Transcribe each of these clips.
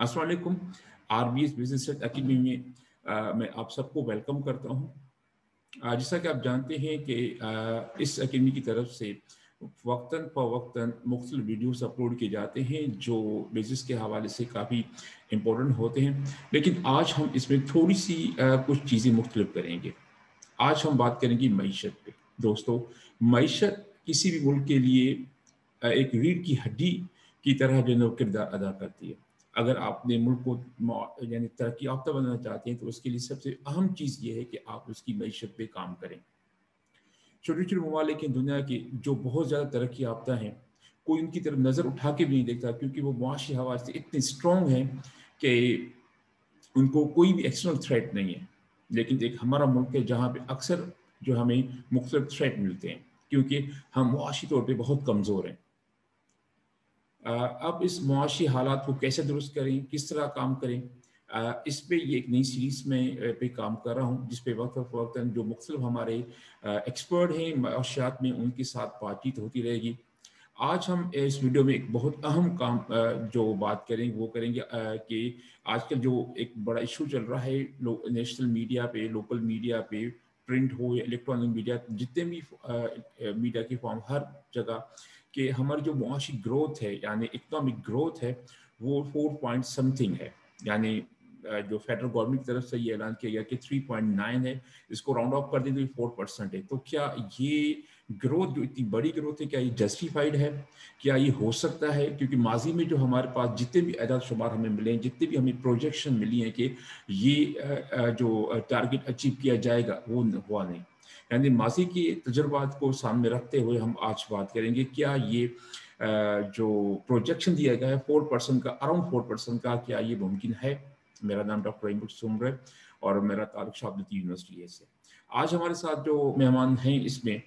अस्सलाम वालेकुम। RBS business academy में मैं आप सबको वेलकम करता हूँ। जैसा कि आप जानते हैं कि इस एकेडमी की तरफ से वक्तन फ़वक्तन मुख्तलिफ वीडियोस अपलोड किए जाते हैं जो बिजनेस के हवाले से काफ़ी इम्पोर्टेंट होते हैं, लेकिन आज हम इसमें थोड़ी सी कुछ चीज़ें मुख्तलिफ करेंगे। आज हम बात करेंगे मईशत पे। दोस्तों, मईशत किसी भी मुल्क के लिए एक रीढ़ की हड्डी की तरह जो है ना किरदार अदा करती है। अगर आप अपने मुल्क को यानी तरक्की याफ्ता बनाना चाहते हैं तो उसके लिए सबसे अहम चीज़ ये है कि आप उसकी मईशत पे काम करें। छोटे छोटे ममालिक हैं दुनिया के जो बहुत ज़्यादा तरक्की याफ्ता हैं, कोई उनकी तरफ नज़र उठा के भी नहीं देखता, क्योंकि वो मुआशी हवाले से इतने स्ट्रॉन्ग हैं कि उनको कोई भी एक्सटर्नल थ्रेट नहीं है। लेकिन एक हमारा मुल्क है जहाँ पे अक्सर जो हमें मुख्तलिफ थ्रेट मिलते हैं, क्योंकि हम मुआशी तौर पे बहुत कमज़ोर हैं। अब इस मुआशी हालात को कैसे दुरुस्त करें, किस तरह काम करें, इस पे ये एक नई सीरीज़ में पे काम कर रहा हूँ, जिस पे वक्त जो मुख्तलिफ हमारे एक्सपर्ट हैं माशियात में, उनके साथ बातचीत होती रहेगी। आज हम इस वीडियो में एक बहुत अहम काम जो बात करेंगे वो करेंगे कि आजकल जो एक बड़ा इशू चल रहा है नेशनल मीडिया पे, लोकल मीडिया पे, प्रिंट हो या इलेक्ट्रॉनिक मीडिया, जितने भी मीडिया के फॉर्म, हर जगह कि हमारी जो मुआशी ग्रोथ है यानी इकोनॉमिक ग्रोथ है वो 4 पॉइंट समथिंग है। यानी जो फेडरल गवर्नमेंट की तरफ से ये ऐलान किया गया कि 3.9 है, इसको राउंड ऑफ कर दें तो 4% है। तो क्या ये ग्रोथ, जो इतनी बड़ी ग्रोथ है, क्या ये जस्टिफाइड है? क्या ये हो सकता है? क्योंकि माजी में जो हमारे पास जितने भी एदाद शुमार हमें मिले हैं, जितने भी हमें प्रोजेक्शन मिली हैं कि ये जो टारगेट अचीव किया जाएगा, वो हुआ नहीं। यानी माजी के तजुर्बात को सामने रखते हुए हम आज बात करेंगे क्या ये जो प्रोजेक्शन दिया गया है 4% का, अराउंड 4% का, क्या ये मुमकिन है? मेरा नाम डॉक्टर इमरुल सुमर है और मेरा ताल्लुक शाबलती यूनिवर्सिटी से। आज हमारे साथ जो मेहमान हैं इसमें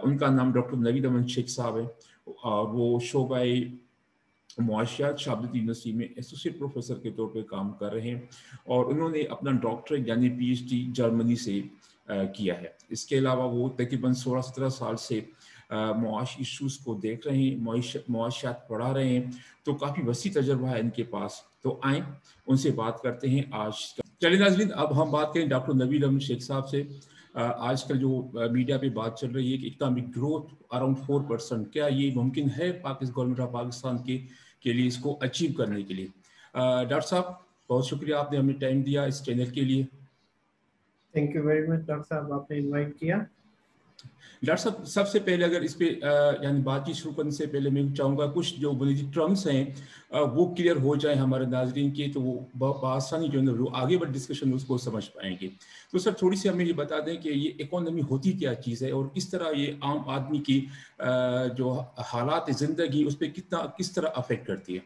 उनका नाम डॉक्टर नवीद अमन शेख साहब है और वो शोबाए मुआशियात शाबलती यूनिवर्सिटी में एसोसिएट प्रोफेसर के तौर पे काम कर रहे हैं और उन्होंने अपना डॉक्टरेट यानी पीएचडी जर्मनी से किया है। इसके अलावा वो तकरीबन 16-17 साल से मुआशी इशूज़ को देख रहे हैं, मुआशियात पढ़ा रहे हैं, तो काफ़ी वसी तजर्बा है इनके पास। तो आएँ उनसे बात करते हैं आज। चलिए नाज़रीन, अब हम बात करें डॉक्टर नवीद अमन शेख साहब से। आजकल जो मीडिया पे बात चल रही है कि इकोनॉमिक ग्रोथ अराउंड 4%, क्या ये मुमकिन है गवर्नमेंट ऑफ पाकिस्तान के लिए इसको अचीव करने के लिए? डॉक्टर साहब, बहुत शुक्रिया आपने हमें टाइम दिया इस चैनल के लिए। Thank you very much doctor साहब, आपने इनवाइट किया। डॉक्टर साहब, सबसे पहले अगर इस पे यानी बातचीत शुरू करने से पहले मैं चाहूँगा कुछ जो बुनियादी टर्म्स हैं वो क्लियर हो जाए हमारे नाजरीन के, तो वो बआसानी जो है वो आगे बढ़ डिस्कशन उसको समझ पाएंगे। तो सर, थोड़ी सी हमें ये बता दें कि ये इकोनॉमी होती क्या चीज़ है और किस तरह ये आम आदमी की जो हालात ज़िंदगी उस पर किस तरह अफेक्ट करती है?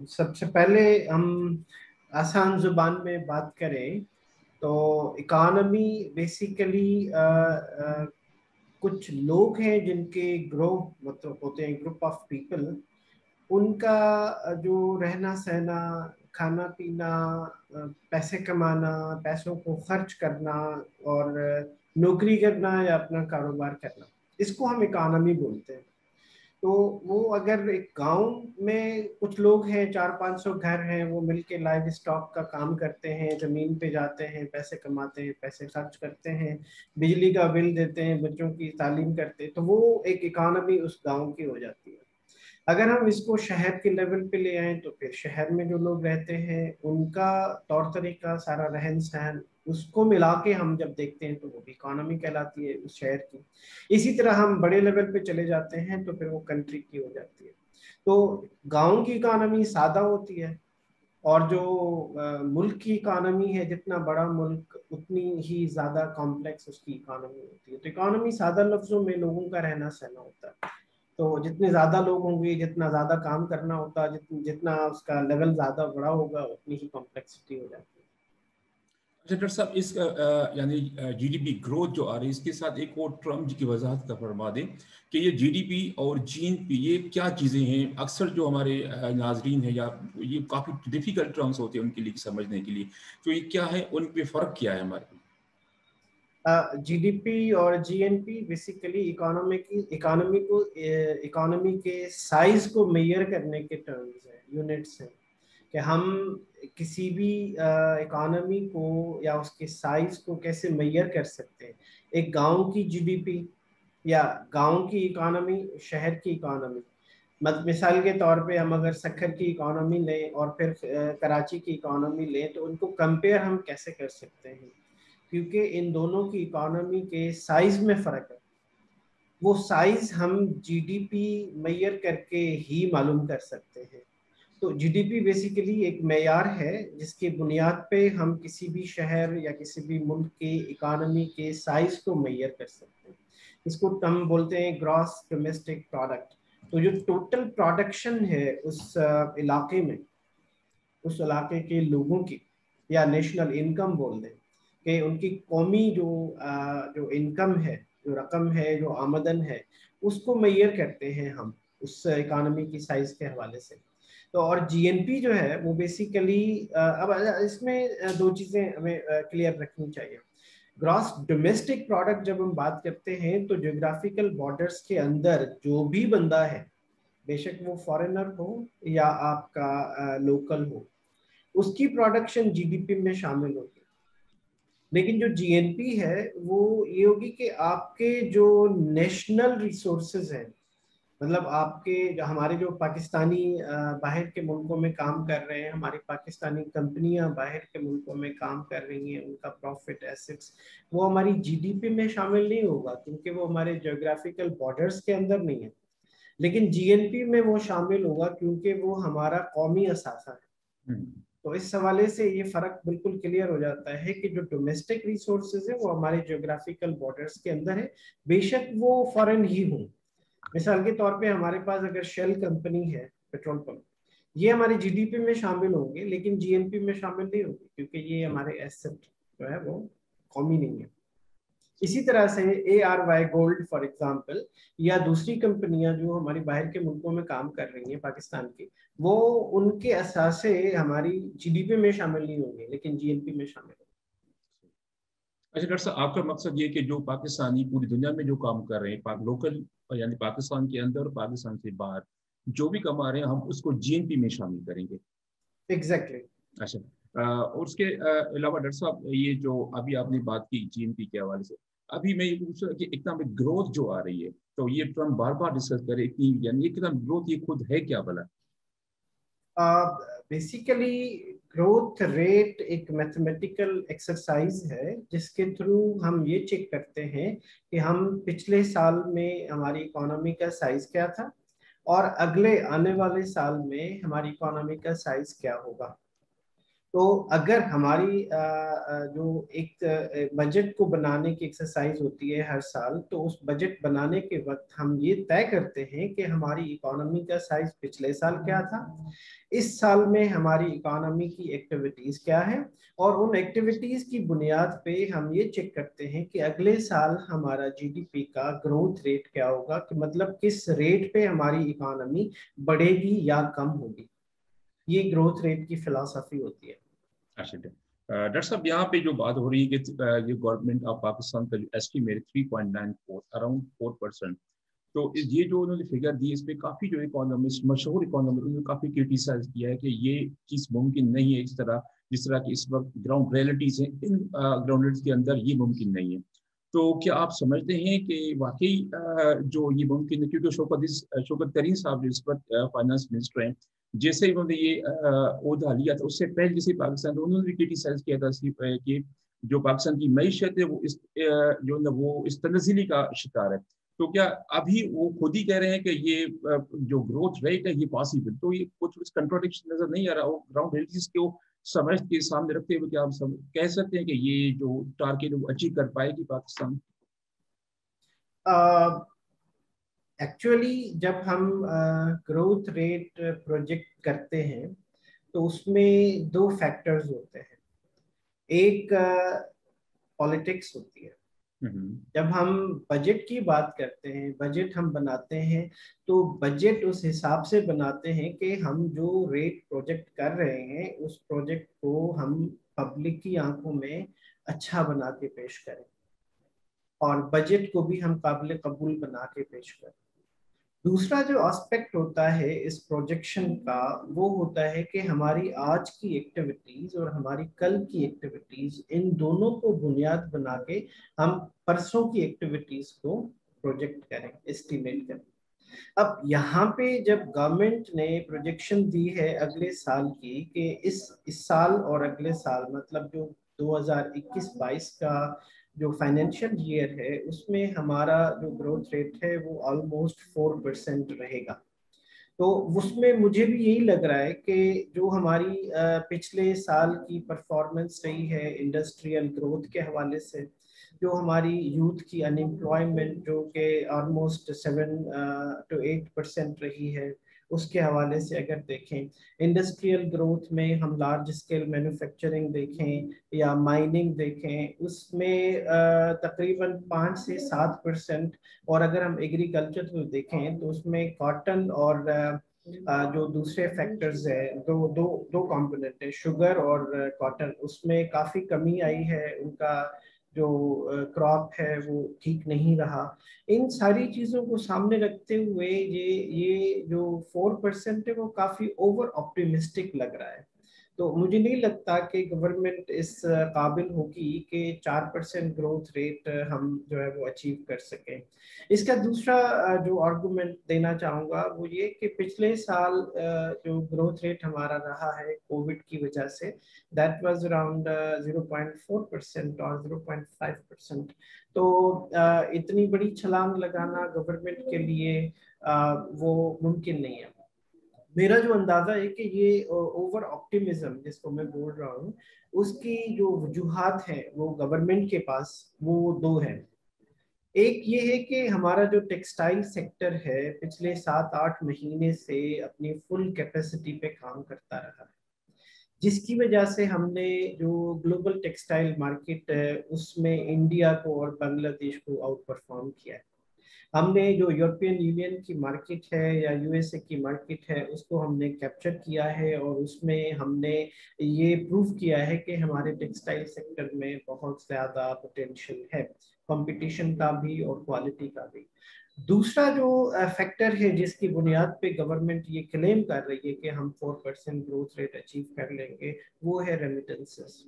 सबसे पहले हम आसान जुबान में बात करें तो इकोनॉमी बेसिकली कुछ लोग हैं जिनके ग्रुप मतलब होते हैं, ग्रुप ऑफ पीपल, उनका जो रहना सहना, खाना पीना, पैसे कमाना, पैसों को खर्च करना और नौकरी करना या अपना कारोबार करना, इसको हम इकोनॉमी बोलते हैं। तो वो अगर एक गांव में कुछ लोग हैं, 400-500 घर हैं, वो मिलके लाइव स्टॉक का काम करते हैं, जमीन पे जाते हैं, पैसे कमाते हैं, पैसे खर्च करते हैं, बिजली का बिल देते हैं, बच्चों की तालीम करते हैं, तो वो एक इकोनॉमी उस गांव की हो जाती है। अगर हम इसको शहर के लेवल पे ले आए तो फिर शहर में जो लोग रहते हैं उनका तौर तरीका, सारा रहन सहन, उसको मिला के हम जब देखते हैं तो वो भी इकोनॉमी कहलाती है उस शहर की। इसी तरह हम बड़े लेवल पे चले जाते हैं तो फिर वो कंट्री की हो जाती है। तो गांव की इकोनॉमी सादा होती है और जो मुल्क की इकोनॉमी है, जितना बड़ा मुल्क उतनी ही ज्यादा कॉम्प्लेक्स उसकी इकोनॉमी होती है। तो इकोनॉमी सादा लफ्जों में लोगों का रहना सहना होता है। तो जितने ज्यादा लोग होंगे, जितना ज्यादा काम करना होता है, जितना उसका लेवल ज्यादा बड़ा होगा, उतनी ही कॉम्प्लेक्सिटी हो जाती है। अच्छा डॉक्टर साहब, इस यानी जीडीपी ग्रोथ जो आ रही है, इसके साथ एक और टर्म की वजाहत का फरमा दें कि ये जीडीपी और जीएनपी ये क्या चीज़ें हैं? अक्सर जो हमारे नाजरीन हैं या ये काफ़ी डिफिकल्ट टर्म्स होते हैं उनके लिए समझने के लिए, तो ये क्या है, उन पे फ़र्क क्या है हमारे? जीडीपी और जीएनपी बेसिकली इकोनॉमी के साइज को मेजर करने के टर्म्स हैं, यूनिट्स हैं, कि हम किसी भी इकोनॉमी को या उसके साइज को कैसे मेजर कर सकते हैं। एक गांव की जीडीपी या गांव की इकोनॉमी, शहर की इकोनॉमी, मिसाल के तौर पे हम अगर सक्खर की इकोनॉमी लें और फिर कराची की इकोनॉमी लें तो उनको कंपेयर हम कैसे कर सकते हैं, क्योंकि इन दोनों की इकोनॉमी के साइज में फ़र्क है। वो साइज हम जीडीपी मेजर करके ही मालूम कर सकते हैं। तो जीडीपी बेसिकली एक मेयार है जिसकी बुनियाद पे हम किसी भी शहर या किसी भी मुल्क के इकोनॉमी के साइज को मेजर कर सकते हैं। इसको हम बोलते हैं ग्रॉस डोमेस्टिक प्रोडक्ट। तो जो टोटल प्रोडक्शन है उस इलाके में, उस इलाके के लोगों की, या नेशनल इनकम बोल दें, कि उनकी कौमी जो इनकम है, जो रकम है, जो आमदन है, उसको मेजर करते हैं हम उस इकोनॉमी की साइज के हवाले से। तो और जीएनपी जो है वो बेसिकली, अब इसमें दो चीज़ें हमें क्लियर रखनी चाहिए। ग्रॉस डोमेस्टिक प्रोडक्ट जब हम बात करते हैं तो ज्योग्राफिकल बॉर्डर्स के अंदर जो भी बंदा है, बेशक वो फॉरेनर हो या आपका लोकल हो, उसकी प्रोडक्शन जीडीपी में शामिल होगी। लेकिन जो जीएनपी है वो ये होगी कि आपके जो नेशनल रिसोर्सेज हैं, मतलब आपके हमारे जो पाकिस्तानी बाहर के मुल्कों में काम कर रहे हैं, हमारी पाकिस्तानी कंपनियां बाहर के मुल्कों में काम कर रही हैं, उनका प्रॉफिट, एसेट्स, वो हमारी जीडीपी में शामिल नहीं होगा क्योंकि वो हमारे ज्योग्राफिकल बॉर्डर्स के अंदर नहीं है। लेकिन जीएनपी में वो शामिल होगा क्योंकि वो हमारा कौमी असासा है। तो इस हवाले से ये फर्क बिल्कुल क्लियर हो जाता है कि जो डोमेस्टिक रिसोर्सेज है वो हमारे ज्योग्राफिकल बॉर्डर्स के अंदर है, बेशक वो फॉरेन ही हो। मिसाल के तौर पे हमारे पास अगर शेल कंपनी है, पेट्रोल पंप, ये हमारे जीडीपी में शामिल होंगे लेकिन जीएनपी में शामिल नहीं होंगे क्योंकि ये हमारे एसेट जो है वो कौमी नहीं है। इसी तरह से ARY गोल्ड फॉर एग्जांपल या दूसरी कंपनियां जो हमारी बाहर के मुल्कों में काम कर रही हैं पाकिस्तान की, वो उनके असासे हमारी जीडीपी में शामिल नहीं होंगे लेकिन जीएनपी में शामिल होंगे। अच्छा डॉक्टर साहब, आपका मकसद ये कि जो पाकिस्तानी पूरी दुनिया में जो काम कर रहे हैं, लोकल यानी पाकिस्तान के अंदर और पाकिस्तान से बाहर जो भी कमा रहे हैं, हम उसको जीएनपी में शामिल करेंगे। एग्जैक्टली। अच्छा, और उसके अलावा डॉक्टर साहब, ये जो अभी आपने बात की जीएनपी के हवाले से, अभी मैं ये पूछ रहा कि इकोनॉमिक ग्रोथ जो आ रही है, तो ये तो हम बार बार डिस्कस करें, इतनी यानी इकोनॉमिक ग्रोथ ये खुद है क्या भला? बेसिकली ग्रोथ रेट एक मैथमेटिकल एक्सरसाइज है जिसके थ्रू हम ये चेक करते हैं कि हम पिछले साल में हमारी इकोनॉमी का साइज क्या था और अगले आने वाले साल में हमारी इकोनॉमी का साइज क्या होगा। तो अगर हमारी जो एक बजट को बनाने की एक्सरसाइज होती है हर साल, तो उस बजट बनाने के वक्त हम ये तय करते हैं कि हमारी इकोनॉमी का साइज पिछले साल क्या था, इस साल में हमारी इकोनॉमी की एक्टिविटीज क्या है, और उन एक्टिविटीज की बुनियाद पे हम ये चेक करते हैं कि अगले साल हमारा जीडीपी का ग्रोथ रेट क्या होगा, कि मतलब किस रेट पे हमारी इकोनॉमी बढ़ेगी या कम होगी। ये ग्रोथ रेट की फिलॉसफी होती है। अच्छा डॉक्टर साहब, यहाँ पे जो बात हो रही है कि ये गवर्नमेंट ऑफ पाकिस्तान का जो एस्टीमेट 3.94 अराउंड 4%, तो ये जो उन्होंने फिगर दी, इस पे काफी जो इकोनॉमिस्ट, मशहूर इकोनॉमिस्ट, उन्होंने काफी क्रिटिसाइज किया है कि ये चीज मुमकिन नहीं है, इस तरह जिस तरह की इस वक्त ग्राउंड रियलिटीज हैं, इन ग्राउंड रियलिटीज के अंदर ये मुमकिन नहीं है। तो क्या आप समझते हैं कि वाकई जो ये मुमकिन है, क्योंकि शौकत तरीन साहब जो इस वक्त फाइनेंस मिनिस्टर हैं, जैसे ही उन्होंने ये ओहदा लिया था, उससे पहले जैसे पाकिस्तान, उन्होंने भी क्रिटिसाइज किया था कि जो पाकिस्तान की मैशत है वो जो है वो इस तनज़ुली का शिकार है। तो क्या अभी वो खुद ही कह रहे हैं कि ये जो ग्रोथ रेट है ये पॉसिबल, तो ये कुछ कंट्रोडिक्शन नजर नहीं आ रहा? वो ग्राउंड रियलिटीज को समझ के सामने रखते हुए क्या आप सब कह सकते हैं कि ये जो टारगेट वो अचीव कर पाएगी पाकिस्तान? एक्चुअली जब हम ग्रोथ रेट प्रोजेक्ट करते हैं तो उसमें दो फैक्टर्स होते हैं। एक पॉलिटिक्स होती है। जब हम बजट की बात करते हैं, बजट हम बनाते हैं, तो बजट उस हिसाब से बनाते हैं कि हम जो रेट प्रोजेक्ट कर रहे हैं उस प्रोजेक्ट को हम पब्लिक की आंखों में अच्छा बना के पेश करें। اور بجٹ کو بھی ہم قابل قبول بنا کے پیش کریں. دوسرا جو آسپیکٹ ہوتا ہے اس پروجیکشن کا وہ ہوتا ہے کہ ہماری آج کی ایکٹیویٹیز اور ہماری کل کی ایکٹیویٹیز ان دونوں کو بنیاد بنا کے ہم پرسوں کی ایکٹیویٹیز کو پروجیکٹ کریں, اسٹیمیٹ کریں. اب یہاں پہ جب گورنمنٹ نے پروجیکشن دی ہے اگلے سال کی کہ اس سال اور اگلے سال مطلب جو 2021-22 کا جو فائنینشیل ایئر ہے اس میں ہمارا جو گروتھ ریٹ ہے وہ آلموسٹ 4% رہے گا. تو اس میں مجھے بھی یہی لگ رہا ہے کہ جو ہماری پچھلے سال کی پرفارمنس رہی ہے انڈسٹریل گروتھ کے حوالے سے, جو ہماری یوتھ کی ان امپلائمنٹ جو کہ آلموسٹ 7 to 8% رہی ہے, اس کے حوالے سے اگر دیکھیں, انڈسٹریل گروتھ میں ہم لارج اسکیل مینوفیکچرنگ دیکھیں یا مائننگ دیکھیں, اس میں تقریباً 5 سے 7%, اور اگر ہم ایگریکلچر کو دیکھیں تو اس میں کاٹن اور جو دوسرے فیکٹرز ہیں, دو کمپوننٹ ہیں, شوگر اور کاٹن, اس میں کافی کمی آئی ہے, ان کا جو کراپ ہے وہ ٹھیک نہیں رہا. ان ساری چیزوں کو سامنے رکھتے ہوئے یہ جو 4% ہے وہ کافی اوور آپٹیمسٹک لگ رہا ہے. تو مجھے نہیں لگتا کہ گورنمنٹ اس قابل ہوگی کہ 4% گروتھ ریٹ ہم جو ہے وہ اچیو کر سکیں. اس کا دوسرا جو آرگومنٹ دینا چاہوں گا وہ یہ کہ پچھلے سال جو گروتھ ریٹ ہمارا رہا ہے کووڈ کی وجہ سے, دیٹ واز اراؤنڈ 0.4% اور 0.5%. تو اتنی بڑی چھلانگ لگانا گورنمنٹ کے لیے وہ ممکن نہیں ہے. میرا جو اندازہ ہے کہ یہ اوور آپٹیمزم جس کو میں بول رہا ہوں, اس کی جو وجوہات ہیں وہ گورنمنٹ کے پاس وہ دو ہیں. ایک یہ ہے کہ ہمارا جو ٹیکسٹائل سیکٹر ہے پچھلے 7-8 مہینے سے اپنی فل کیپیسٹی پہ کام کرتا رہا ہے, جس کی وجہ سے ہم نے جو گلوبل ٹیکسٹائل مارکیٹ ہے اس میں انڈیا کو اور بنگلہ دیش کو آؤٹ پرفارم کیا ہے. ہم نے جو یورپین یونین کی مارکیٹ ہے یا یو ایس اے کی مارکیٹ ہے اس کو ہم نے کیپچر کیا ہے, اور اس میں ہم نے یہ پروف کیا ہے کہ ہمارے ٹیکسٹائل سیکٹر میں بہت زیادہ پوٹینشیل ہے, کمپٹیشن کا بھی اور کوالٹی کا بھی. دوسرا جو فیکٹر ہے جس کی بنیاد پہ گورنمنٹ یہ کلیم کر رہی ہے کہ ہم 4% گروتھ ریٹ اچیو کر لیں گے, وہ ہے ریمیٹنسز.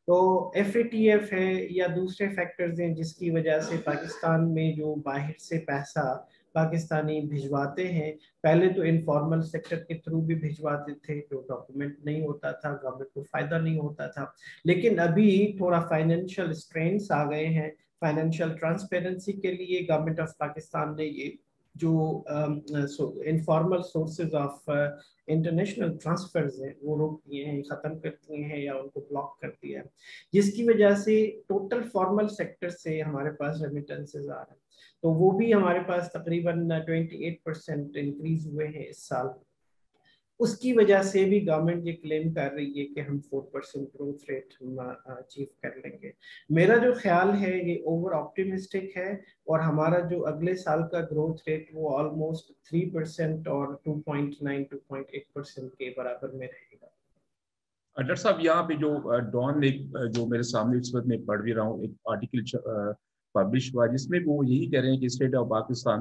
تو ایف اے ٹی ایف ہے یا دوسرے فیکٹرز ہیں جس کی وجہ سے پاکستان میں جو باہر سے پیسہ پاکستانی بھجواتے ہیں, پہلے تو انفارمل سیکٹر کے تھرو بھی بھجواتے تھے, جو ڈاکومنٹ نہیں ہوتا تھا, گورنمنٹ کو فائدہ نہیں ہوتا تھا. لیکن ابھی تھوڑا فائنینشیل اسٹرینس آ گئے ہیں, فائنینشیل ٹرانسپیرنسی کے لیے گورنمنٹ آف پاکستان نے یہ جو informal sources of international transfers ہیں وہ روک دیے ہیں, ختم کر دیے ہیں یا ان کو بلاک کر دیا ہے, جس کی وجہ سے ٹوٹل فارمل سیکٹر سے ہمارے پاس ریمیٹنسز آ رہے ہیں. تو وہ بھی ہمارے پاس تقریباً 28% انکریز ہوئے ہیں اس سال. اس کی وجہ سے بھی گورنمنٹ یہ کلیم کر رہی ہے کہ ہم 4% گروتھ ریٹ اچیو کر لیں گے. میرا جو خیال ہے یہ اوور آپٹیمسٹک ہے, اور ہمارا جو اگلے سال کا گروتھ ریٹ وہ آلموسٹ 3% اور 2.9-2.8% کے برابر میں رہے گا. ڈاکٹر صاحب یہاں پہ جو ڈان جو میرے سامنے اس وقت میں پڑھ بھی رہا ہوں, ایک آرٹیکل پبلش ہوا جس میں وہ یہی کہہ رہے ہیں کہ اسٹیٹ آف پاکستان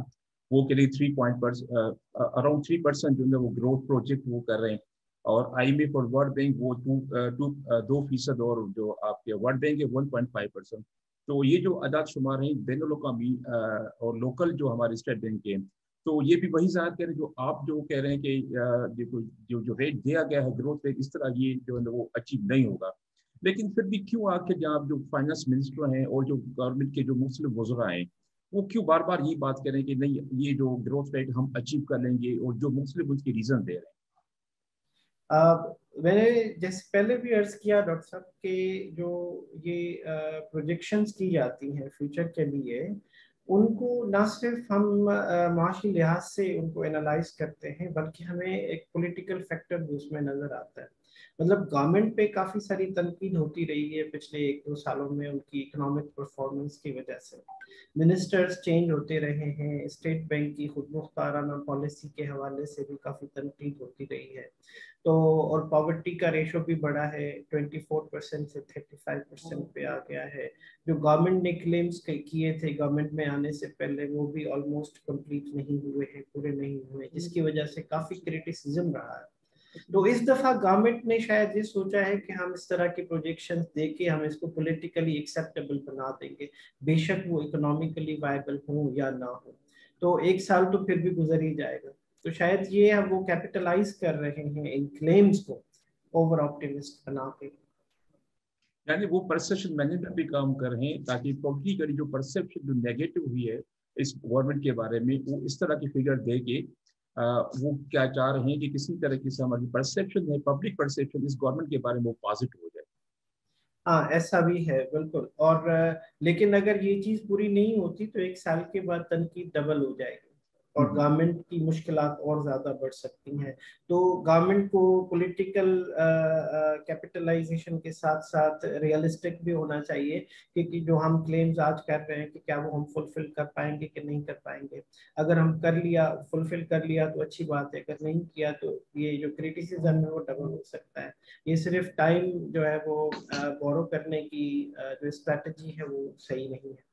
وہ کے لیے اراؤنڈ 3% جو ہے وہ گروتھ پروجیکٹ وہ کر رہے ہیں, اور آئی ایم ایف اور ورلڈ بینک وہ 2%, اور جو آپ کے ورلڈ بینک ہے 1.5%. تو یہ جو اعداد شمار ہیں بین الاقوامی اور لوکل جو ہمارے اسٹیٹ بینک کے ہیں, تو یہ بھی وہی ظاہر کہہ رہے ہیں جو آپ جو کہہ رہے ہیں کہ جو ریٹ دیا گیا ہے گروتھ ریٹ, اس طرح یہ جو ہے وہ اچیو نہیں ہوگا. لیکن پھر بھی کیوں آخر جہاں جو فائنانس منسٹر ہیں اور جو گورنمنٹ کے جو مختلف وزراء ہیں وہ کیوں بار بار یہ بات کریں کہ نہیں یہ جو گروتھ ریٹ ہم اچیو کر لیں گے, اور جو مختلف اس کی ریزن دے رہے ہیں. میں نے جیسے پہلے بھی عرض کیا ڈاکٹر صاحب کہ جو یہ پروجیکشنز کی جاتی ہیں فیوچر کے لیے, ان کو نہ صرف ہم معاشی لحاظ سے ان کو انالائز کرتے ہیں بلکہ ہمیں ایک پولیٹیکل فیکٹر بھی اس میں نظر آتا ہے. मतलब गवर्नमेंट पे काफ़ी सारी तनकीद होती रही है पिछले 1-2 सालों में उनकी इकोनॉमिक परफॉर्मेंस की वजह से। मिनिस्टर्स चेंज होते रहे हैं, स्टेट बैंक की खुद मुख्ताराना पॉलिसी के हवाले से भी काफ़ी तनकीद होती रही है। तो और पॉवर्टी का रेशो भी बढ़ा है, 24% से 35% पे आ गया है। जो गवर्नमेंट ने क्लेम्स किए थे गवर्नमेंट में आने से पहले, वो भी ऑलमोस्ट कंप्लीट नहीं हुए हैं, पूरे नहीं हुए, जिसकी वजह से काफ़ी क्रिटिसिज्म रहा है। तो इस दफा गवर्नमेंट ने शायद ये सोचा है कि हम इस तरह के प्रोजेक्शंस देके हम इसको पॉलिटिकली एक्सेप्टेबल बना देंगे, बेशक वो इकोनॉमिकली वायबल हो या ना हो। तो 1 साल तो फिर भी गुजर ही जाएगा। तो शायद ये वो कैपिटलाइज कर रहे हैं इन क्लेम्स को ओवर ऑप्टिमिस्ट बना के। यानी वो परसेप्शन मैनेजमेंट भी काम कर रहे हैं ताकि पब्लिकली जो परसेप्शन जो नेगेटिव हुई है इस गवर्नमेंट के बारे में, वो इस तरह की फिगर दे के वो क्या चाह रहे हैं कि किसी तरह की हमारी परसेप्शन है, पब्लिक परसेप्शन इस गवर्नमेंट के बारे में वो पॉजिटिव हो जाए। हाँ, ऐसा भी है बिल्कुल। और लेकिन अगर ये चीज पूरी नहीं होती तो 1 साल के बाद तनकीद डबल हो जाएगी और गवर्नमेंट की मुश्किलात और ज्यादा बढ़ सकती हैं। तो गवर्नमेंट को पॉलिटिकल कैपिटलाइजेशन के साथ साथ रियलिस्टिक भी होना चाहिए कि जो हम क्लेम्स आज कर रहे हैं कि क्या वो हम फुलफिल कर पाएंगे कि नहीं कर पाएंगे। अगर हम कर लिया, फुलफिल कर लिया तो अच्छी बात है, अगर नहीं किया तो ये जो क्रिटिसिज्म है वो डबल हो सकता है। ये सिर्फ टाइम जो है वो बोरो करने की जो स्ट्रेटजी है वो सही नहीं है।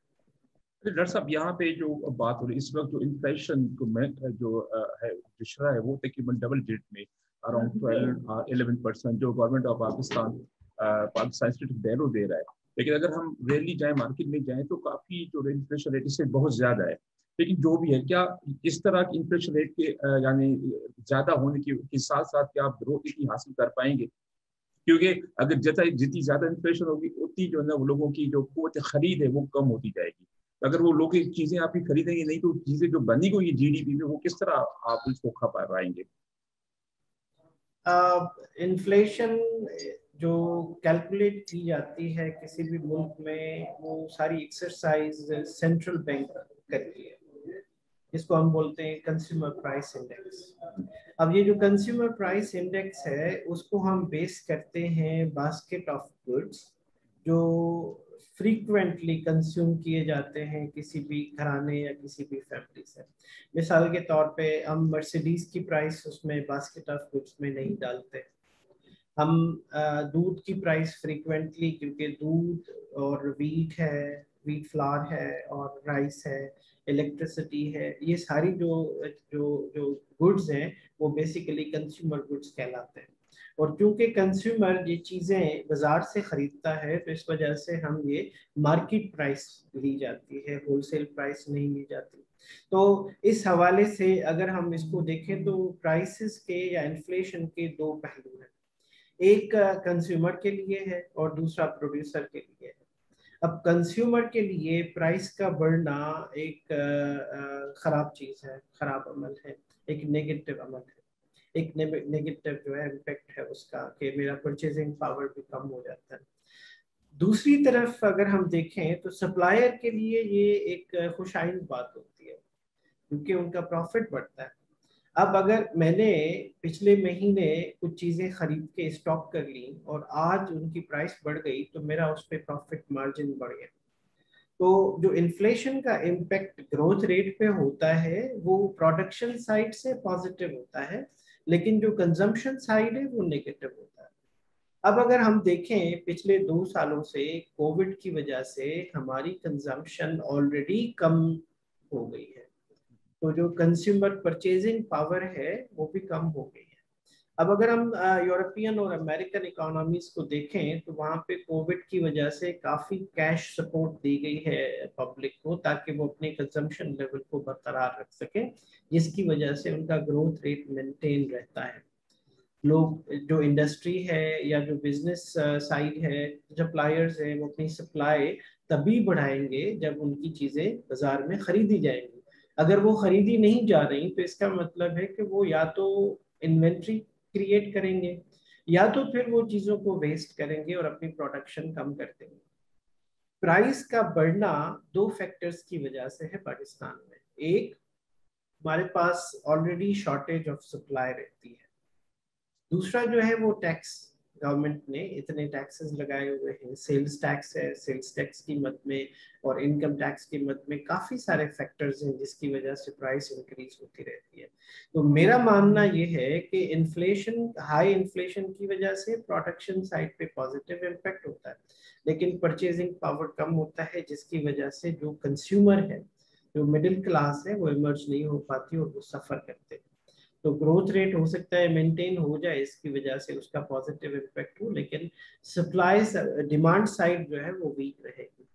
डॉक्टर साहब, यहाँ पे जो बात हो रही है इस वक्त, जो इन्फ्लेशन को मैं जो है रिश्ता है वो तकरीबन डबल डिजिट में अराउंड 12-11% जो government of Pakistan Pakistan state value दे रहा है। लेकिन अगर हम रियली जाए, मार्केट में जाए, तो काफ़ी जो इन्फ्लेशन रेट इससे बहुत ज़्यादा है। लेकिन जो भी है, क्या इस तरह की इन्फ्लेशन रेट के यानी ज़्यादा होने के साथ साथ क्या आप ग्रोथ इतनी हासिल कर पाएंगे? क्योंकि अगर जितनी ज़्यादा इन्फ्लेशन होगी उतनी जो है ना वो लोगों की जो कुव्वत खरीद है वो कम होती जाएगी। अगर वो लोग चीजें आपकी खरीदेंगे नहीं तो चीजें जो बनी हुई जीडीपी में वो किस तरह आप उसको खा पाएंगे? इन्फ्लेशन जो कैलकुलेट की जाती है किसी भी मुल्क में, वो सारी एक्सरसाइज सेंट्रल बैंक करती है, जिसको हम बोलते हैं कंज्यूमर प्राइस इंडेक्स। अब ये जो कंज्यूमर प्राइस इंडेक्स है उसको हम बेस करते हैं बास्केट ऑफ गुड्स जो फ्रीक्वेंटली कंज्यूम किए जाते हैं किसी भी घराने या किसी भी फैमिली से। मिसाल के तौर पे हम मर्सिडीज की प्राइस उसमें बास्केट ऑफ गुड्स में नहीं डालते। हम दूध की प्राइस फ्रीक्वेंटली, क्योंकि दूध और वीट है, वीट फ्लावर है और राइस है, इलेक्ट्रिसिटी है, ये सारी जो जो जो गुड्स हैं वो बेसिकली कंज्यूमर गुड्स कहलाते हैं। और क्योंकि कंज्यूमर ये चीज़ें बाजार से खरीदता है तो इस वजह से हम ये मार्केट प्राइस ली जाती है, होलसेल प्राइस नहीं ली जाती। तो इस हवाले से अगर हम इसको देखें तो प्राइसेस के या इन्फ्लेशन के दो पहलू हैं, एक कंज्यूमर के लिए है और दूसरा प्रोड्यूसर के लिए है। अब कंज्यूमर के लिए प्राइस का बढ़ना एक खराब चीज है, खराब अमल है, एक नेगेटिव अमल है, एक नेगेटिव जो है इम्पैक्ट है उसका कि मेरा परचेजिंग पावर भी कम हो जाता है। दूसरी तरफ अगर हम देखें तो सप्लायर के लिए ये एक खुशाइन बात होती है क्योंकि उनका प्रॉफिट बढ़ता है। अब अगर मैंने पिछले महीने कुछ चीजें खरीद के स्टॉक कर ली और आज उनकी प्राइस बढ़ गई तो मेरा उस पर प्रॉफिट मार्जिन बढ़ गया। तो जो इन्फ्लेशन का इम्पैक्ट ग्रोथ रेट पे होता है वो प्रोडक्शन साइड से पॉजिटिव होता है, लेकिन जो कंजम्पशन साइड है वो नेगेटिव होता है। अब अगर हम देखें पिछले 2 सालों से कोविड की वजह से हमारी कंजम्पशन ऑलरेडी कम हो गई है, तो जो कंज्यूमर परचेजिंग पावर है वो भी कम हो गई है। अब अगर हम यूरोपियन और अमेरिकन इकोनॉमीज को देखें तो वहाँ पे कोविड की वजह से काफ़ी कैश सपोर्ट दी गई है पब्लिक को ताकि वो अपने कंजम्पशन लेवल को बरकरार रख सके, जिसकी वजह से उनका ग्रोथ रेट मेंटेन रहता है। लोग जो इंडस्ट्री है या जो बिजनेस साइड है, सप्लायर्स हैं, वो अपनी सप्लाई तभी बढ़ाएंगे जब उनकी चीज़ें बाजार में खरीदी जाएंगी। अगर वो खरीदी नहीं जा रही तो इसका मतलब है कि वो या तो इन्वेंट्री क्रिएट करेंगे या तो फिर वो चीज़ों को वेस्ट करेंगे और अपनी प्रोडक्शन कम कर देंगे। प्राइस का बढ़ना दो फैक्टर्स की वजह से है पाकिस्तान में। एक, हमारे पास ऑलरेडी शॉर्टेज ऑफ सप्लाई रहती है। दूसरा जो है वो टैक्स गवर्नमेंट ने इतने टैक्सेस लगाए हुए हैं, सेल्स टैक्स है, सेल्स टैक्स की मद में और इनकम टैक्स की मद में काफ़ी सारे फैक्टर्स हैं जिसकी वजह से प्राइस इंक्रीज होती रहती है। तो मेरा मानना ये है कि इन्फ्लेशन, हाई इन्फ्लेशन की वजह से प्रोडक्शन साइड पे पॉजिटिव इम्पैक्ट होता है, लेकिन परचेजिंग पावर कम होता है जिसकी वजह से जो कंज्यूमर है, जो मिडिल क्लास है, वो इमर्ज नहीं हो पाती और वो सफ़र करते हैं। तो ग्रोथ रेट हो सकता है मेंटेन हो जाए, इसकी वजह से उसका पॉजिटिव इम्पैक्ट हो, लेकिन सप्लाई डिमांड साइड जो है वो वीक रहेगी,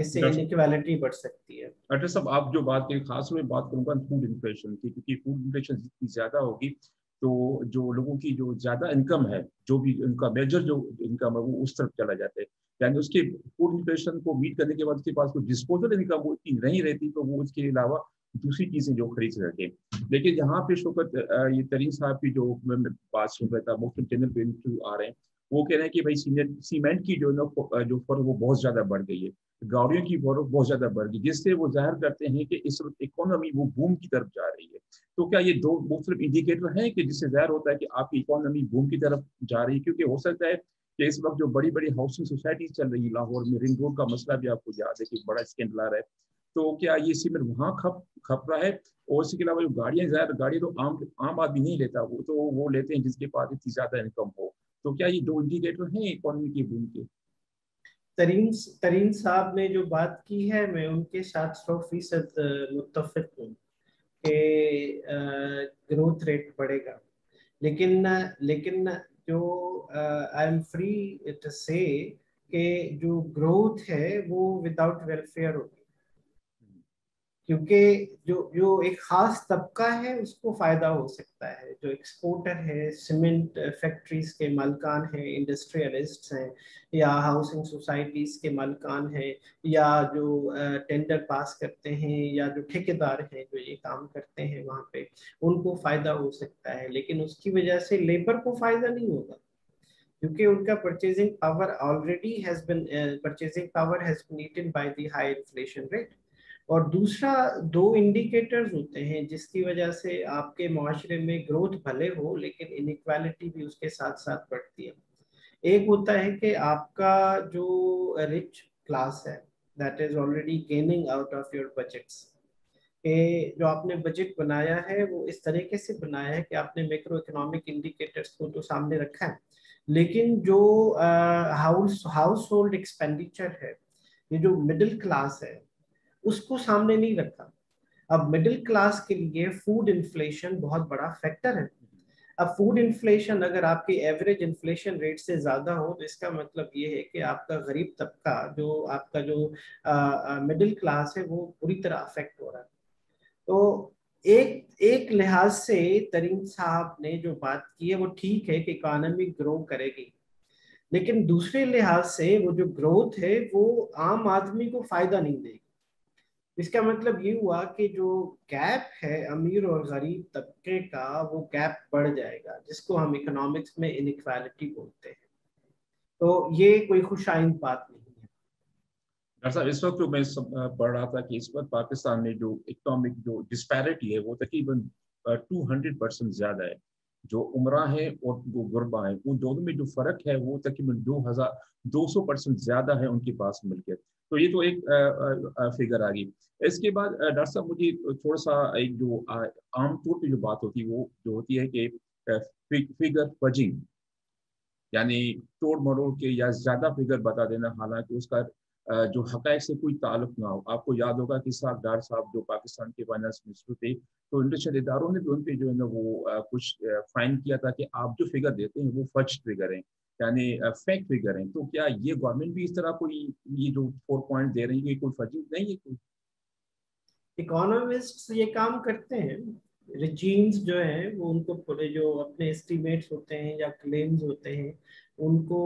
इससे इनइक्वालिटी बढ़ सकती है। डॉक्टर साहब, आप जो बात करें, खास में बात करूंगा फूड इन्फ्लेशन की, क्योंकि फूड इन्फ्लेशन जितनी ज्यादा होगी तो जो लोगों की जो ज्यादा इनकम है, जो भी उनका मेजर जो इनकम है वो उस तरफ चला जाता है, यानी उसके फूड इन्फ्लेशन को मीट करने के बाद उसके पास कोई डिस्पोजल इनकम वो इतनी नहीं रहती, तो वो उसके अलावा दूसरी चीजें जो खरीद सके। लेकिन यहाँ पे शौकत ये तरीन साहब की जो मैं बात सुन रहा था, मुख्तलिफ चैनल पे इंटरव्यू आ रहे हैं, वो कह रहे हैं कि भाई सीमेंट की जो जो फर्क वो बहुत ज्यादा बढ़ गई है, गाड़ियों की फरोख्त बहुत ज्यादा बढ़ गई, जिससे वो जाहिर करते हैं कि इस वक्त इकोनॉमी वो बूम की तरफ जा रही है। तो क्या ये दो मुख्तलिफ इंडिकेटर हैं कि जिससे जाहिर होता है कि आपकी इकोनॉमी बूम की तरफ जा रही है? क्योंकि हो सकता है कि इस वक्त जो बड़ी बड़ी हाउसिंग सोसाइटीज चल रही है, लाहौर में रिंग रोड का मसला भी आपको याद है कि बड़ा स्कैंडल आ रहा है, तो क्या ये सीमेंट वहाँ खप रहा है? और इसके अलावा जो गाड़ियां, ज्यादा गाड़ी तो आम आदमी नहीं लेता, वो तो वो लेते हैं जिसके पास इतनी ज्यादा इनकम हो। तो क्या ये दो इंडिकेटर हैं इकोनॉमी की बूम के? तरीन साहब ने जो बात की है, मैं उनके साथ 100% मुत्तफिक हूँ कि ग्रोथ रेट बढ़ेगा, लेकिन लेकिन जो आई एम फ्री टू से कि जो ग्रोथ है वो विदाउट वेलफेयर होगी, क्योंकि जो जो एक खास तबका है उसको फायदा हो सकता है, जो एक्सपोर्टर है, सीमेंट फैक्ट्रीज के मालिकान हैं, इंडस्ट्रियलिस्ट्स हैं, या हाउसिंग सोसाइटीज के मालिकान हैं, या जो टेंडर पास करते हैं, या जो ठेकेदार हैं जो ये काम करते हैं वहाँ पे, उनको फायदा हो सकता है। लेकिन उसकी वजह से लेबर को फायदा नहीं होगा, क्योंकि उनका purchasing power already has been purchasing power has been eaten by the high inflation rate. और दूसरा, दो इंडिकेटर्स होते हैं जिसकी वजह से आपके माशरे में ग्रोथ भले हो लेकिन इनइक्वालिटी भी उसके साथ साथ बढ़ती है। एक होता है कि आपका जो रिच क्लास है, that is already gaining out of your budgets, कि जो आपने बजट बनाया है वो इस तरीके से बनाया है कि आपने मैक्रो इकोनॉमिक इंडिकेटर्स को तो सामने रखा है, लेकिन जो हाउस होल्ड एक्सपेंडिचर है, ये जो मिडिल क्लास है, उसको सामने नहीं रखा। अब मिडिल क्लास के लिए फूड इन्फ्लेशन बहुत बड़ा फैक्टर है। अब फूड इन्फ्लेशन अगर आपकी एवरेज इन्फ्लेशन रेट से ज्यादा हो तो इसका मतलब ये है कि आपका गरीब तबका, जो आपका जो मिडिल क्लास है, वो पूरी तरह अफेक्ट हो रहा है। तो एक एक लिहाज से तरीन साहब ने जो बात की है वो ठीक है कि इकोनॉमी ग्रो करेगी, लेकिन दूसरे लिहाज से वो जो ग्रोथ है वो आम आदमी को फायदा नहीं देगी। इसका मतलब ये हुआ कि जो गैप है अमीर और गरीब तबके का, वो गैप बढ़ जाएगा, जिसको हम इकोनॉमिक्स में इनइक्वालिटी बोलते हैं। तो ये कोई खुशाइंद बात नहीं है। डॉक्टर साहब, इस वक्त जो मैं पढ़ रहा था कि इस वक्त पाकिस्तान में जो इकोनॉमिक जो डिस्पैरिटी है वो तकरीबन 200% ज्यादा है। जो उमरा है और जो गुरबा है, उन दोनों में जो फर्क है वो तकरीबन 2,200% ज्यादा है उनके पास मिलकर। तो ये तो एक फिगर आ गई। इसके बाद डॉक्टर साहब, मुझे थोड़ा सा एक जो आमतौर पर जो बात होती है वो जो होती है कि फिगर फजिंग, यानी तोड़ मरोड़ के या ज्यादा फिगर बता देना, हालांकि उसका जो हकायक से कोई ताल्लुक ना हो। आपको याद होगा कि साहब डार साहब जो पाकिस्तान के फाइनेंस मिनिस्टर थे, तो इंटरनेशनल इदारों ने भी उन पे जो है ना वो कुछ फाइन किया था कि आप जो फिगर देते हैं वो फर्स्ट फिगर हैं, यानी फेक फिगर हैं। तो क्या ये गवर्नमेंट भी इस तरह कोई ये जो 4 पॉइंट दे रही है कोई फर्जी नहीं है कोई? इकोनॉमिस्ट्स ये काम करते हैं, रिजीम्स जो हैं वो उनको पूरे जो अपने एस्टिमेट्स होते हैं या क्लेम्स होते हैं उनको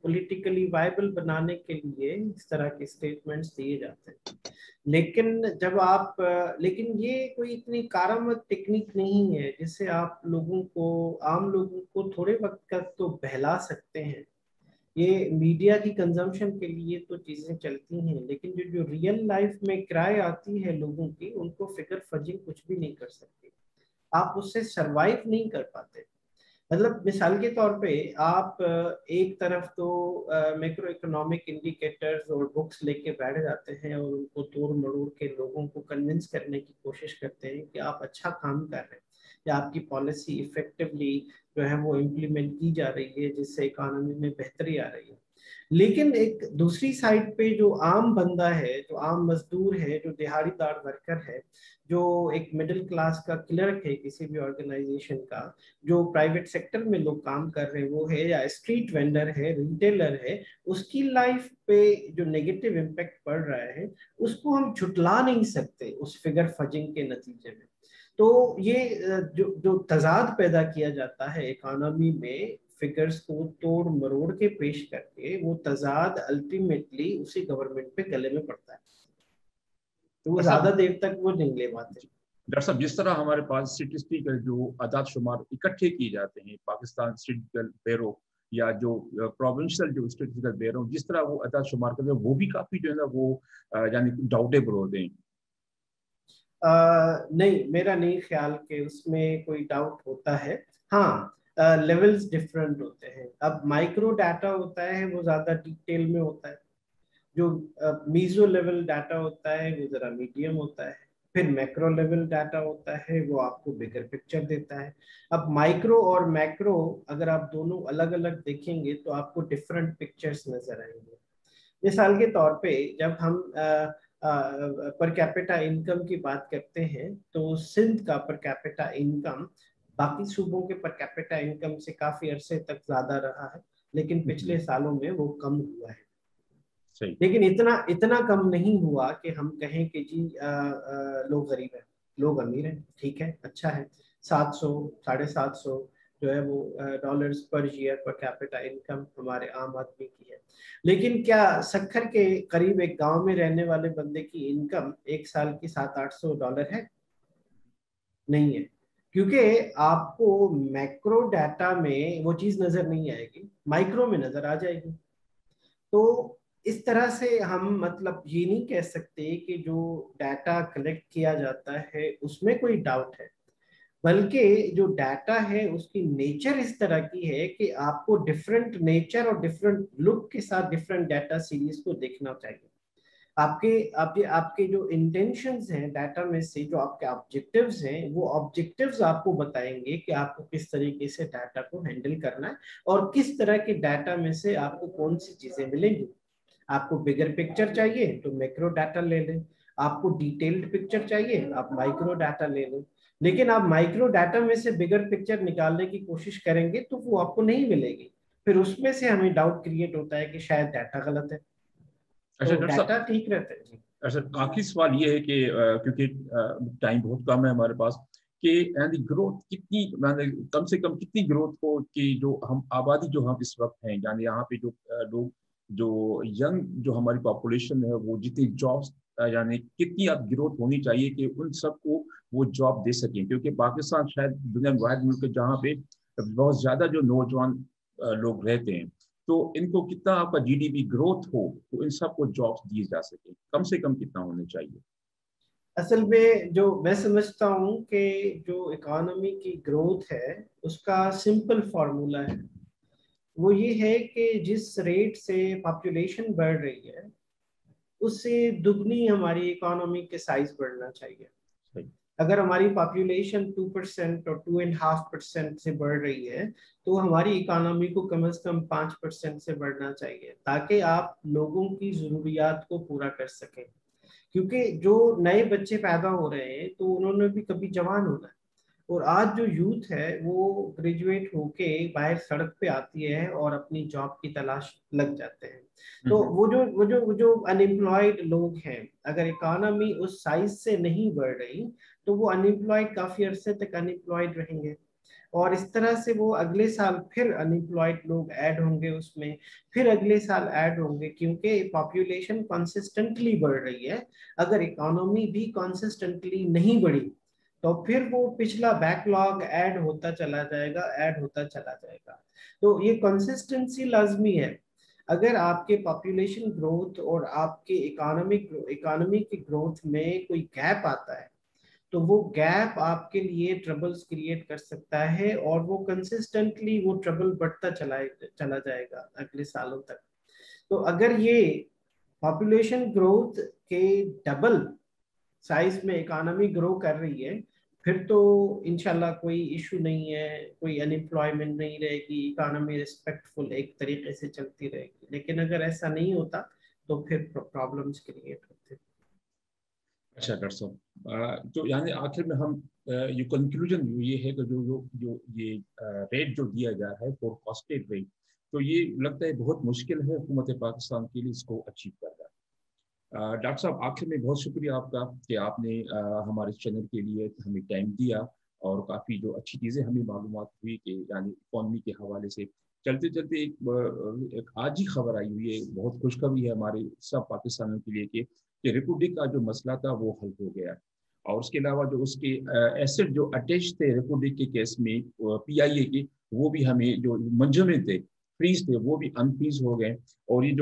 पॉलिटिकली वायबल बनाने के लिए इस तरह के स्टेटमेंट्स दिए जाते हैं। लेकिन जब आप लेकिन ये कोई इतनी कारामद टेक्निक नहीं है जिससे आप लोगों को, आम लोगों को थोड़े वक्त तक तो बहला सकते हैं। ये मीडिया की कंजम्पशन के लिए तो चीजें चलती हैं, लेकिन जो जो रियल लाइफ में किराए आती है लोगों की, उनको फिगर फजिंग कुछ भी नहीं कर सकती, आप उससे सरवाइव नहीं कर पाते। मतलब मिसाल के तौर पे आप एक तरफ तो मैक्रो इकोनॉमिक इंडिकेटर्स और बुक्स लेके बैठ जाते हैं और उनको तोड़ मरोड़ के लोगों को कन्विंस करने की कोशिश करते हैं कि आप अच्छा काम कर रहे हैं या आपकी पॉलिसी इफेक्टिवली जो है वो इम्प्लीमेंट की जा रही है, जिससे इकोनॉमी में बेहतरी आ रही है। लेकिन एक दूसरी साइड पे जो आम बंदा है, जो आम मजदूर है, जो दिहाड़ीदार वर्कर है, जो एक मिडिल क्लास का क्लर्क है किसी भी ऑर्गेनाइजेशन का, जो प्राइवेट सेक्टर में लोग काम कर रहे हैं वो है, या स्ट्रीट वेंडर है, रिटेलर है, उसकी लाइफ पे जो नेगेटिव इम्पैक्ट पड़ रहा है उसको हम झुटला नहीं सकते उस फिगर फजिंग के नतीजे में। तो ये जो जो तजाद पैदा किया जाता है इकोनॉमी में, फिगर्स को तोड़ मरोड़ के पेश करके, वो तजाद अल्टीमेटली उसी गवर्नमेंट पे गले में पड़ता है, तो वो ज्यादा देर तक वो नहीं ले पाते। डॉक्टर साहब, जिस तरह हमारे पास स्टेटिस्टिकल जो आदाद शुमार इकट्ठे किए जाते हैं, पाकिस्तान स्टेटिस्टिकल ब्यूरो या जो प्रोविंशियल जो स्टेटिस्टिकल ब्यूरो, जिस तरह वो आदाद शुमार करते हैं, वो भी काफी जो है ना वो यानी डाउटेबल होते हैं। नहीं, मेरा नहीं ख्याल कि उसमें कोई डाउट होता है। हाँ, लेवल्स डिफरेंट होते हैं। अब माइक्रो डाटा होता है वो ज्यादा डिटेल में होता है, जो मीजो लेवल डाटा होता है वो जरा मीडियम होता है, फिर मैक्रो लेवल डाटा होता है वो आपको बिगर पिक्चर देता है। अब माइक्रो और मैक्रो अगर आप दोनों अलग अलग देखेंगे तो आपको डिफरेंट पिक्चर्स नजर आएंगे। मिसाल के तौर पे जब हम पर कैपिटा इनकम की बात करते हैं तो सिंध का पर कैपिटा इनकम बाकी सूबों के पर कैपिटा इनकम से काफी अरसे तक ज्यादा रहा है, लेकिन पिछले सालों में वो कम हुआ है। सही। लेकिन इतना इतना कम नहीं हुआ कि हम कहें कि जी लोग गरीब हैं, लोग अमीर हैं, ठीक है, अच्छा है। 700 750 जो है वो dollars per year per capita income हमारे आम आदमी की है। लेकिन क्या सक्खर के करीब एक गांव में रहने वाले बंदे की इनकम एक साल की 700-800 डॉलर है? नहीं है, क्योंकि आपको मैक्रो डाटा में वो चीज नजर नहीं आएगी, माइक्रो में नजर आ जाएगी। तो इस तरह से हम मतलब ये नहीं कह सकते कि जो डाटा कलेक्ट किया जाता है उसमें कोई डाउट है, बल्कि जो डाटा है उसकी नेचर इस तरह की है कि आपको डिफरेंट नेचर और डिफरेंट लुक के साथ डिफरेंट डाटा सीरीज को देखना चाहिए। आपके आपके आपके जो इंटेंशंस हैं डाटा में से, जो आपके ऑब्जेक्टिव्स हैं, वो ऑब्जेक्टिव्स आपको बताएंगे कि आपको किस तरीके से डाटा को हैंडल करना है और किस तरह के डाटा में से आपको कौन सी चीजें मिलेंगी। आपको बिगर पिक्चर चाहिए तो मैक्रो डाटा ले लें, आपको डिटेल्ड पिक्चर चाहिए आप माइक्रो डाटा ले लें। लेकिन आप माइक्रो डाटा में से बिगर पिक्चर निकालने की कोशिश करेंगे तो वो आपको नहीं मिलेगी, फिर उसमें से हमें डाउट क्रिएट होता है कि शायद डाटा गलत है। अच्छा तो डॉक्टर साहब, डाटा ठीक रहता है जी। अच्छा आखिरी सवाल ये है कि क्योंकि टाइम बहुत कम है हमारे पास, कि यानी ग्रोथ कितनी, यानी कम से कम कितनी ग्रोथ हो कि जो हम आबादी जो हम इस वक्त हैं, यानी यहाँ पे जो लोग जो यंग जो हमारी पॉपुलेशन है वो जितनी जॉब्स यानी कितनी अब ग्रोथ होनी चाहिए कि उन सबको वो जॉब दे सकें, क्योंकि पाकिस्तान शायद दुनिया में वाहिद मुल्क है जहाँ पे बहुत ज्यादा जो नौजवान लोग रहते हैं, तो इनको कितना आपका जीडीपी ग्रोथ हो तो इन सबको जॉब्स दिए जा सके, कम से कम कितना होने चाहिए? असल में जो मैं समझता हूँ कि जो इकोनॉमी की ग्रोथ है उसका सिंपल फार्मूला है, वो ये है कि जिस रेट से पॉपुलेशन बढ़ रही है उससे दुगनी हमारी इकोनॉमी के साइज बढ़ना चाहिए। सही। अगर हमारी पॉपुलेशन 2% और 2.5% से बढ़ रही है तो हमारी इकोनॉमी को कम से कम 5% से बढ़ना चाहिए, ताकि आप लोगों की जरूरियात को पूरा कर सकें। क्योंकि जो नए बच्चे पैदा हो रहे हैं तो उन्होंने भी कभी जवान होना है, और आज जो यूथ है वो ग्रेजुएट होके बाहर सड़क पे आती है और अपनी जॉब की तलाश लग जाते हैं। तो वो जो अनएम्प्लॉयड लोग हैं, अगर इकोनॉमी उस साइज से नहीं बढ़ रही तो वो अनएम्प्लॉयड काफी अरसे तक अनएम्प्लॉयड रहेंगे, और इस तरह से वो अगले साल फिर अनएम्प्लॉयड लोग ऐड होंगे उसमें, फिर अगले साल ऐड होंगे, क्योंकि पॉपुलेशन कंसिस्टेंटली बढ़ रही है। अगर इकोनॉमी भी कंसिस्टेंटली नहीं बढ़ी तो फिर वो पिछला बैकलॉग ऐड होता चला जाएगा, ऐड होता चला जाएगा। तो ये कंसिस्टेंसी लाजमी है। अगर आपके पॉपुलेशन ग्रोथ और आपके इकोनॉमी की ग्रोथ में कोई गैप आता है تو وہ گیپ آپ کے لیے ٹربلز کریٹ کر سکتا ہے اور وہ کنسسٹنٹلی وہ ٹربل بڑھتا چلا جائے گا اگلے سالوں تک. تو اگر یہ پاپولیشن گروتھ کے ڈبل سائز میں اکانومی گرو کر رہی ہے پھر تو انشاءاللہ کوئی ایشو نہیں ہے, کوئی ان امپلائمنٹ نہیں رہے گی, اکانومی ریسپیکٹفل ایک طریقے سے چلتی رہے گی. لیکن اگر ایسا نہیں ہوتا تو پھر پرابلمس کریٹ ہوتے ہیں. اچھا ڈاکٹر صاحب, تو یعنی آخر میں ہم یہ کنکلوژن یہ ہے کہ جو یہ ریٹ جو دیا گیا ہے فور کاسٹیڈ ریٹ, تو یہ لگتا ہے بہت مشکل ہے حکومت پاکستان کے لیے اس کو اچیو کرنا. ڈاکٹر صاحب آخر میں بہت شکریہ آپ کا کہ آپ نے ہمارے چینل کے لیے ہمیں ٹائم دیا اور کافی جو اچھی چیزیں ہمیں معلومات ہوئی کہ یعنی اکانومی کے حوالے سے. چلتے چلتے ایک آج ہی خبر آئی ہوئی ہے, بہت خوشخبری ہے ہمارے سب پاکستانیوں کے لیے کہ ریپبلک کا جو مسئلہ تھا وہ حل ہو گیا, اور اس کے علاوہ جو اس کے ایسٹ جو اٹیچ تھے ریپبلک کے کیس میں پی آئی اے کے, وہ بھی ہمیں جو منجمد تھے فریز تھے وہ بھی انفریز ہو گئے. اور یہ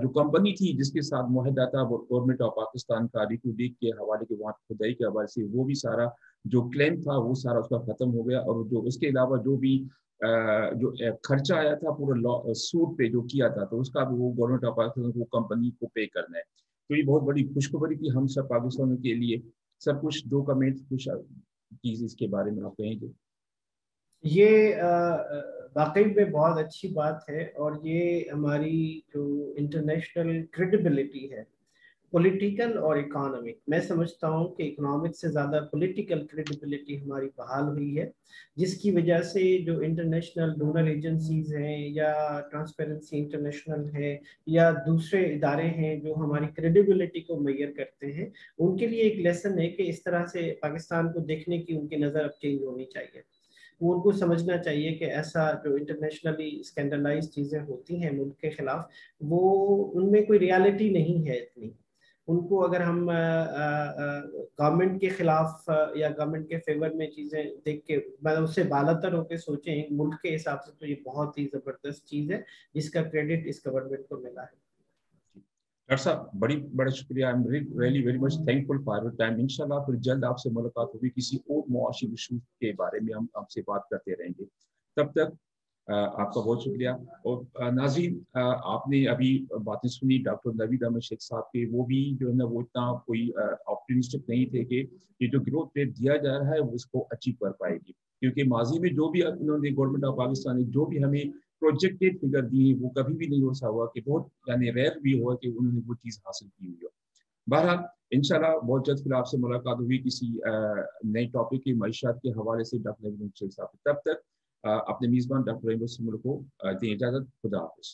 جو کمپنی تھی جس کے ساتھ معاہدہ تھا گورنمنٹ آف پاکستان کا ریپبلک کے حوالے کے وہاں کھدائی کے حوالے سے, وہ بھی سارا جو کلیم تھا وہ سارا اس کا ختم ہو گیا. اور جو اس کے علاوہ جو بھی جو خرچہ آیا تھا پورا سوٹ پہ جو کیا تھا تو اس کا بھی وہ گورنمنٹ آف پاکستان کو کمپنی کو پے کرنا ہے. تو یہ بہت بڑی خوشخبری تھی ہم سب پاکستانیوں کے لیے. سر کچھ دو کمنٹ کچھ چیز اس کے بارے میں آپ کہیں گے؟ یہ واقعی میں بہت اچھی بات ہے, اور یہ ہماری جو انٹرنیشنل کریڈیبلٹی ہے پولیٹیکل اور اکانومک, میں سمجھتا ہوں کہ اکنامک سے زیادہ پولیٹیکل کریڈیبلٹی ہماری بحال ہوئی ہے, جس کی وجہ سے جو انٹرنیشنل ڈونر ایجنسیز ہیں یا ٹرانسپیرنسی انٹرنیشنل ہے یا دوسرے ادارے ہیں جو ہماری کریڈیبلٹی کو میئر کرتے ہیں, ان کے لیے ایک لیسن ہے کہ اس طرح سے پاکستان کو دیکھنے کی ان کی نظر اب چینج ہونی چاہیے. وہ ان کو سمجھنا چاہیے کہ ایسا جو انٹرنیشنلی اسکینڈلائز چیزیں ہوتی ہیں ملک کے خلاف, وہ ان میں کوئی ریالٹی نہیں ہے اتنی. ان کو اگر ہم گورنمنٹ کے خلاف یا گورنمنٹ کے فیور میں چیزیں دیکھ کے اس سے بالاتر ہو کے سوچیں ملک کے حساب سے, تو یہ بہت ہی زبردست چیز ہے جس کا کریڈٹ اس گورنمنٹ کو ملا ہے. ڈاکٹر صاحب بڑا شکریہ, I am really very much thankful for your time. انشاءاللہ پھر جلد آپ سے ملاقات ہوگی کسی اور معاشی ایشو کے بارے میں, ہم آپ سے بات کرتے رہیں گے. تب تک آپ کا بہت شکریہ. اور ناظرین, آپ نے ابھی باتیں سنی ڈاکٹر نوید احمد شیخ صاحب کے, وہ بھی جو ہے نا وہ اتنا کوئی آپٹیمسٹک نہیں تھے کہ یہ جو گروتھ ریٹ دیا جا رہا ہے وہ اس کو اچیو کر پائے گی, کیونکہ ماضی میں جو بھی انہوں نے گورنمنٹ آف پاکستان نے جو بھی ہمیں پروجیکٹڈ فگر دی وہ کبھی بھی نہیں ہو سا ہوا کہ بہت یعنی ریئر بھی ہوا کہ انہوں نے وہ چیز حاصل کی ہوئی ہو. بہرحال انشاءاللہ بہت جلد پھر آپ سے ملاقات ہوئی کسی نئے ٹاپک کی معیشت کے حوالے سے ڈاکٹر نوید احمد شیخ صاحب. تب تک اپنے میزبان ڈاکٹر رحیم السمر کو دیں اجازت. خدا حافظ.